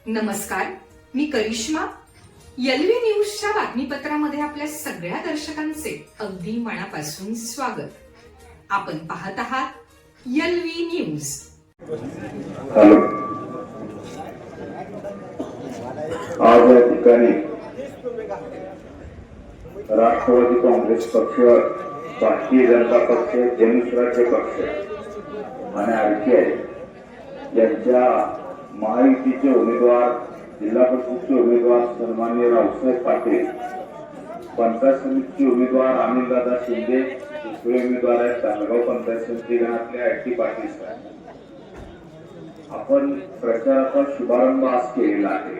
नमस्कार, मी करिश्मा. एलव्ही न्यूजच्या बातमीपत्रामध्ये आपल्या सगळ्या दर्शकांचे अगदी मनापासून स्वागत. आपण पाहत आहात एलव्ही न्यूज. आज या ठिकाणी राष्ट्रवादी काँग्रेस पक्ष, भारतीय जनता पक्ष, जनस्वराज्य पक्ष आणि आरपीआय यांच्या महायुतीचे उमेदवार, जिल्हा परिषदचे उमेदवार सन्माननीय रावसाहेब पाटील, पंचायत समितीचे उमेदवार अनिलदादा शिंदे, दुसरे उमेदवार आहेत तालगाव पंचायत समिती गणातले आयटी पाटील साहेब. आपण प्रचाराचा शुभारंभ आज केलेला आहे.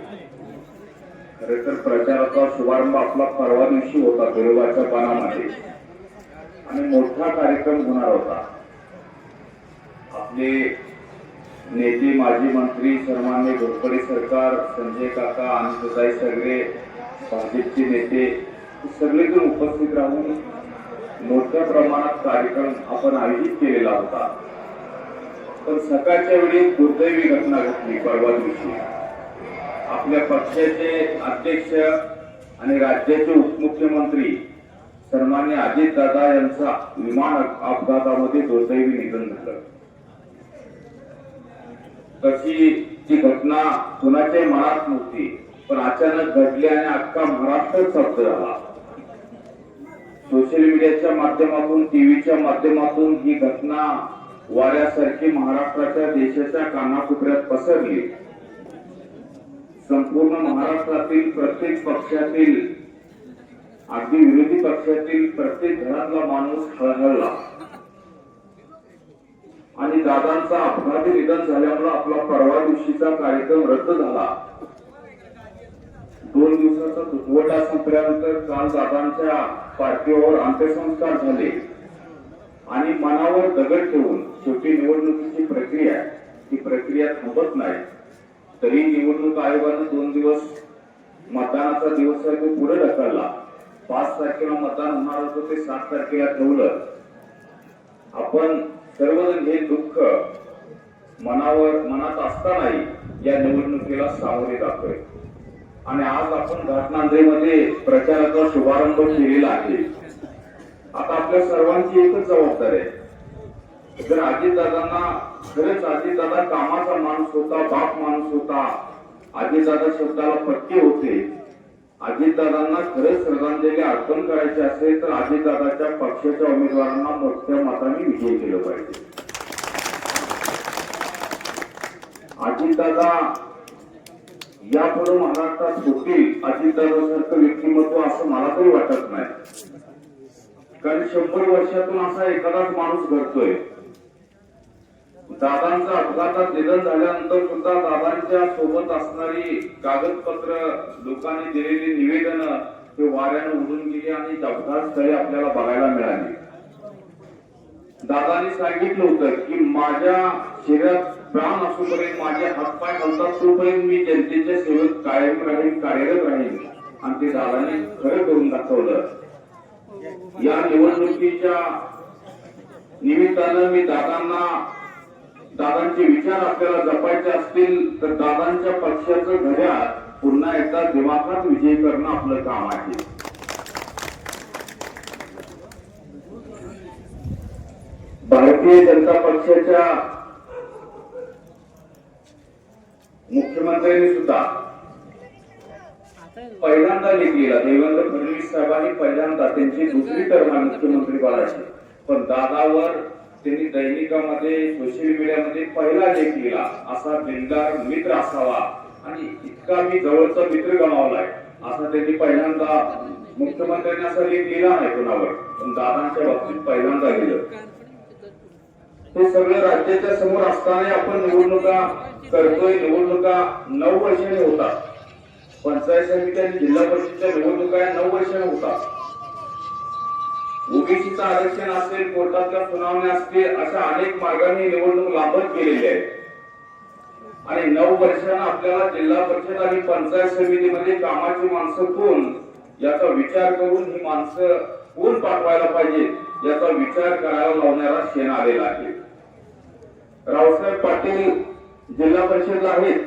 खरे तर प्रचाराचा शुभारंभ आपला परवा दिवशी होता बिरोबाच्या पानामध्ये आणि मोठा कार्यक्रम होणार होता. आपले नेते, माजी मंत्री, सन्माननीय घोरपडे सरकार, संजय काका, आनंदताई सगळे, भाजपचे नेते सगळेजण उपस्थित राहून मोठ्या प्रमाणात कार्यक्रम आपण आयोजित केलेला होता. पण सकाळच्या वेळी दुर्दैवी घटना घडली. परवा दिवशी आपल्या पक्षाचे अध्यक्ष आणि राज्याचे उपमुख्यमंत्री सन्माननीय अजितदादा यांचा विमान अपघातामध्ये दुर्दैवी निधन झालं. तशी ती घटना कुणाच्याही मनात नव्हती, पण अचानक घडली आणि अख्खा महाराष्ट्र स्तब्ध झाला. सोशल मीडियाच्या माध्यमातून, टीव्हीच्या माध्यमातून ही घटना वाऱ्यासारखी महाराष्ट्राच्या, देशाच्या कानाकोपऱ्यात पसरली. संपूर्ण महाराष्ट्रातील प्रत्येक पक्षातील, अगदी विरोधी पक्षातील प्रत्येक घरातला माणूस हळहळला आणि दादांचा अपघाती निधन झाल्यामुळे आपला परवा दिवशीचा कार्यक्रम रद्द झाला. 2 दिवसाचा दुखवटा संपल्यानंतर काल दादांच्या पार्थिवावर अंत्यसंस्कार झाले आणि मनावर दगड ठेवून शेवटी निवडणुकीची प्रक्रिया, ही प्रक्रिया थांबत नाही. तरी निवडणूक आयोगानं 2 दिवस मतदानाचा दिवस आहे तो पुढे ढकलला. 5 तारखेला मतदान होणार होतं ते 7 तारखेला ठेवलं. आपण सर्वजण हे दुःख मनात असतानाही या निवडणुकीला सामोरे जातोय आणि आज आपण घाटनांद्रेमध्ये प्रचाराचा शुभारंभ केलेला आहे. आता आपल्या सर्वांची एकच जबाबदारी आहे. जर अजितदादांना खरंच, अजितदादा कामाचा माणूस होता, बाप माणूस होता, अजितदादा शब्दाला पक्के होते, अजितदादांना खरंच श्रद्धांजली अर्पण करायची असेल तर अजितदादाच्या पक्षाच्या उमेदवारांना मोठ्या मताने विजयी केलं पाहिजे. अजितदादा यापुढे महाराष्ट्रात होतील अजितदादासारखं व्यक्तिमत्व असं मला तरी वाटत नाही. कारण 100 वर्षातून असा एखादाच माणूस घडतोय. दादांचं अपघातात निधन झाल्यानंतर सुद्धा दादांच्या सोबत असणारी कागदपत्र, लोकांनी दिलेली निवेदन हे वाऱ्यानं उडून गेली आणि अपघात स्थळी आपल्याला बघायला मिळाली. दादांनी सांगितलं होतं की माझ्या शरीरात प्राण असूपर्यंत, माझे हातपाय हलतात तोपर्यंत मी जनतेच्या सेवेत कायम राहील, कार्यरत राहील. आणि ते दादांनी खरं करून दाखवलं. या निवडणुकीच्या निमित्तानं मी दादांचे विचार आपल्याला जपायचे असतील तर दादांच्या पक्षाचं घड्याळ पुन्हा एकदा दिमागात विजयी करणं आपलं काम आहे. भारतीय जनता पक्षाच्या मुख्यमंत्र्यांनी सुद्धा पहिल्यांदा लिहिलेला, देवेंद्र फडणवीस साहेबांनी पहिल्यांदा त्यांची 2री टर्म आहे मुख्यमंत्री पदाची, पण दादावर त्यांनी दैनिकामध्ये, सोशल मीडियामध्ये पहिला लेख लिहिला, असा दिलदार मित्र असावा आणि इतका मी जवळचा मित्र गमावलाय असा त्यांनी पहिल्यांदा, मुख्यमंत्र्यांनी असा लेख लिहिला नाही कोणावर, पण दादांच्या बाबतीत पहिल्यांदा लिहिलं. हे सगळं राज्याच्या समोर असताना आपण निवडणुका करतोय. निवडणुका 9 वर्षांनी होतात. पंचायत समिती आणि जिल्हा परिषदच्या निवडणुका 9 वर्षांनी होतात. ओबीसीचं आरक्षण असेल, कोर्टातल्या सुनावण्या असतील, अशा अनेक मार्गांनी निवडणूक लांबत गेलेली आहे आणि 9 वर्षांना आपल्याला जिल्हा परिषद आणि पंचायत समितीमध्ये कामाची माणसं कोण याचा विचार करून ही माणसं कोण पाठवायला पाहिजे याचा विचार करायला लावणारा क्षण आलेला आहे. रावसाहेब पाटील जिल्हा परिषद आहेत,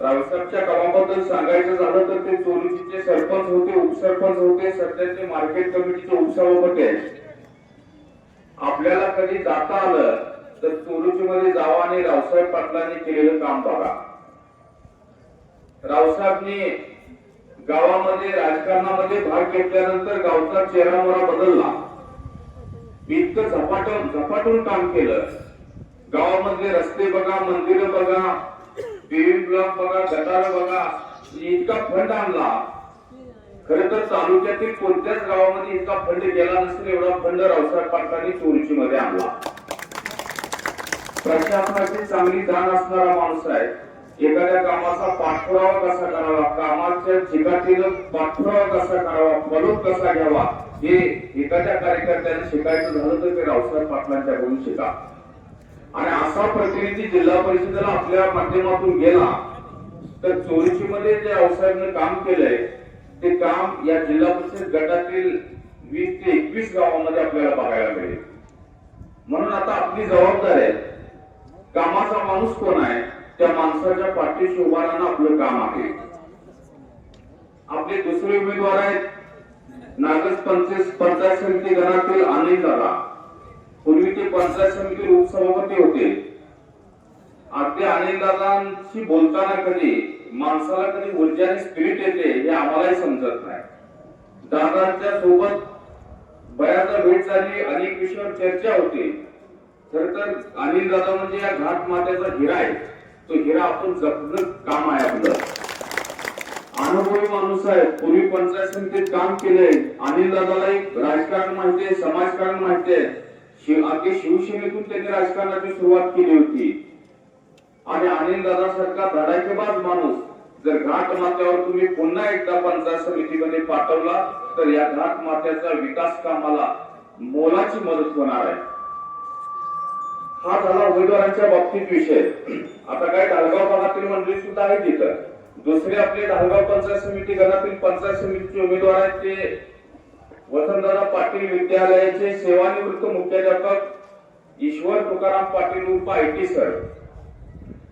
रावसाहेबच्या कामाबद्दल सांगायचं झालं तर ते चोरीचे सरपंच होते, उपसरपंच होते, सध्याचे मार्केट कमिटीचे उपसभापती आहेत. आपल्याला कधी जाता आलं तर चोरीची मध्ये जावा आणि रावसाहेब पाटलांनी केलेलं काम बघा. रावसाहेबनी गावामध्ये राजकारणामध्ये भाग घेतल्यानंतर गावचा चेहरा मोहरा बदलला. इतकं झपाटून काम केलं. गावामधले रस्ते बघा, मंदिरं बघा, पीव्ही ब्लॉक बघा, गटार बघा, इतका फंड आणला. खर तर तालुक्यातील कोणत्याच गावामध्ये इतका फंड गेला नसेल एवढा फंड रावसाहेब पाटलांनी चोरीची मध्ये आणला. प्रशासनाची चांगली जाण असणारा माणूस आहे. एखाद्या कामाचा पाठपुरावा कसा करावा, कामाच्या चिकाटीनं पाठपुरावा कसा करावा, फलोप कसा घ्यावा, हे एखाद्या कार्यकर्त्याने शिकायचं झालं तर ते रावसाहेब पाटलांच्याकडून शिका. आणि असा प्रतिनिधी जिल्हा परिषदेला आपल्या माध्यमातून गेला तर चोरीची मध्ये जे रावसाहेबने काम केलंय ते काम या जिल्हा परिषद गटातील 20 ते 21 गावांमध्ये आपल्याला बघायला मिळेल. म्हणून आता आपली जबाबदारी आहे, कामाचा माणूस कोण आहे त्या माणसाच्या पाठीशी उभा राहणं आपलं काम आहे. आपले दुसरे उमेदवार आहेत नागस पंचायत समिती गणातील अनिल दादा. पूर्वी ते पंचायत समिती उपसभापती होते. अगदी अनिल दादांशी बोलताना कधी माणसाला कधी ऊर्जा आणि स्पिरिट येते हे आम्हालाही समजत नाही. दादांच्या सोबत बऱ्याचदा भेट झाली, अनेक विषयावर चर्चा होती. खर तर अनिल दादा म्हणजे या घाट मात्याचा हिरा आहे. तो हिरा आपण जपणं काम आहे आपलं. अनुभवी माणूस आहे. पूर्वी पंचायत समितीत काम केलंय. अनिल दादाला एक राजकारण माहिती आहे, समाजकारण माहिती आहे. अगदी शिवसेनेतून त्यांनी राजकारणाची सुरुवात केली होती. आणि अनिल दादा सारखा धडाकेबाज माणूस जर घाट माथ्यावर तुम्ही पुन्हा एकदा पंचायत समितीमध्ये पाठवला तर या घाट माथ्याचा विकास कामाला मोलाची मदत होणार आहे. हा झाला उमेदवारांच्या बाबतीत विषय. आता काय ढालगाव भागातील मंडळी सुद्धा आहे तिथं. दुसरे आपले ढालगाव पंचायत समिती गणातील पंचायत समितीचे उमेदवार आहेत ते वसंतदादा पाटील विद्यालयाचे सेवानिवृत्त मुख्याध्यापक ईश्वर तुकाराम पाटील उर्फ IT सर.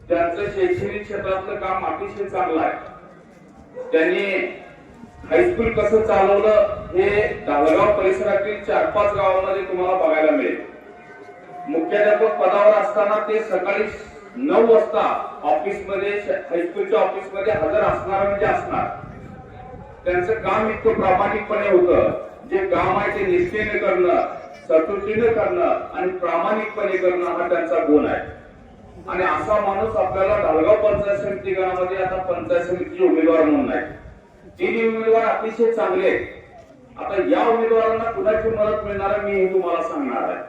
त्यांचं शैक्षणिक क्षेत्रातलं काम अतिशय चांगलं आहे. त्यांनी हायस्कूल कसं चालवलं हे ढालगाव परिसरातील 4-5 गावांमध्ये तुम्हाला बघायला मिळेल. मुख्याध्यापक पदावर असताना ते सकाळी 9 वाजता ऑफिसमध्ये हायस्कूलच्या ऑफिसमध्ये हजर असणार म्हणजे असणार. त्यांचं काम इतकं प्रामाणिकपणे होतं. जे काम आहे ते निष्ठेने करणं, चतुर्थीने करणं आणि प्रामाणिकपणे करणं हा त्यांचा गुण आहे. आणि असा माणूस आपल्याला ढालगाव पंचायत समिती गणामध्ये आता पंचायत समितीचे उमेदवार म्हणून आहे. 3 उमेदवार अतिशय चांगले आहेत. आता या उमेदवारांना कुणाची मदत मिळणार आहे मी हे तुम्हाला सांगणार आहे.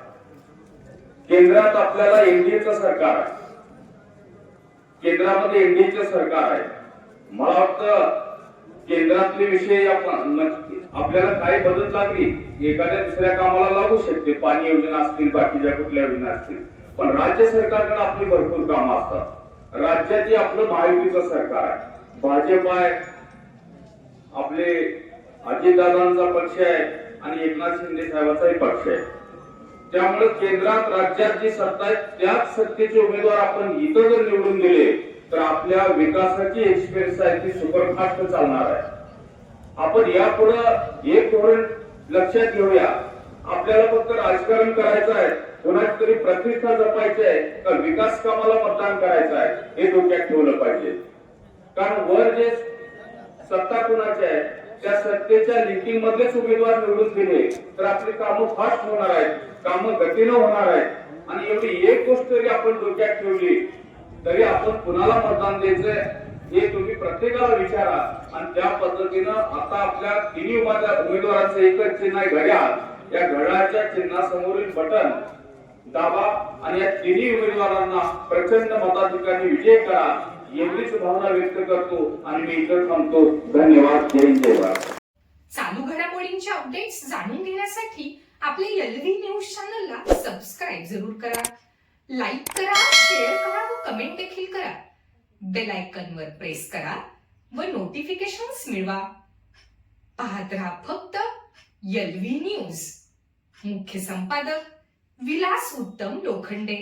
केंद्रात आपल्याला एनडीएचं सरकार आहे. केंद्रामध्ये एनडीएचं सरकार आहे. मला वाटतं केंद्रातले विषय आपल्याला काही बदल लागली एखाद्या दुसऱ्या कामाला लागू शकते. पाणी योजना असतील, बाकीच्या कुठल्या योजना असतील. पण राज्य सरकारकडे आपली भरपूर कामं असतात. राज्याची आपलं महायुतीचं सरकार आहे. भाजप आहे, आपले अजितदादांचा पक्ष आहे आणि एकनाथ शिंदे साहेबांचाही पक्ष आहे. त्यामुळे केंद्रात राज्यात जी सत्ता आहे त्याच सत्तेचे उमेदवार आपण इथं जर निवडून दिले तर आपल्या विकासाची एक्सपिरियन्स आहे ती सुपरफास्ट चालणार आहे. आपण यापुढे एक धोरण लक्षात घेऊया. आपल्याला फक्त राजकारण करायचं आहे, कोणाची तरी प्रतिष्ठा जपायची आहे का विकास कामाला मतदान करायचं आहे हे डोक्यात ठेवलं पाहिजे. कारण वर जे सत्ता कुणाची आहे त्या सत्तेच्या लिंकिंग मधलेच उमेदवार निवडून दिले तर आपली कामं फास्ट होणार आहेत, कामं गतीनं होणार आहेत. आणि एवढी एक गोष्ट जरी आपण डोक्यात ठेवली तरी आपण कुणाला मतदान द्यायचंय हे तुम्ही प्रत्येकाला विचारा. आणि त्या पद्धतीनं आता आपल्या 3 उमेदवारांचं एकच चिन्ह आहे घड्याळ. या घड्याळाच्या चिन्हासमोरील बटन दाबा आणि या 3 उमेदवारांना प्रचंड मताधिक्याने विजय करा एवढीच भावना व्यक्त करतो आणि मी इथं थांबतो. धन्यवाद. जय हिंद, जय भारत. चालू घडामोडींचे अपडेट्स जाणून घेण्यासाठी आपल्या LV न्यूज चॅनलला सबस्क्राईब जरूर करा, लाईक करा, शेअर करा व कमेंट देखील करा. बेल आयकॉनवर प्रेस करा व नोटिफिकेशन्स मिळवा. पाहत रहा फक्त LV न्यूज. मुख्य संपादक विलास उत्तम लोखंडे.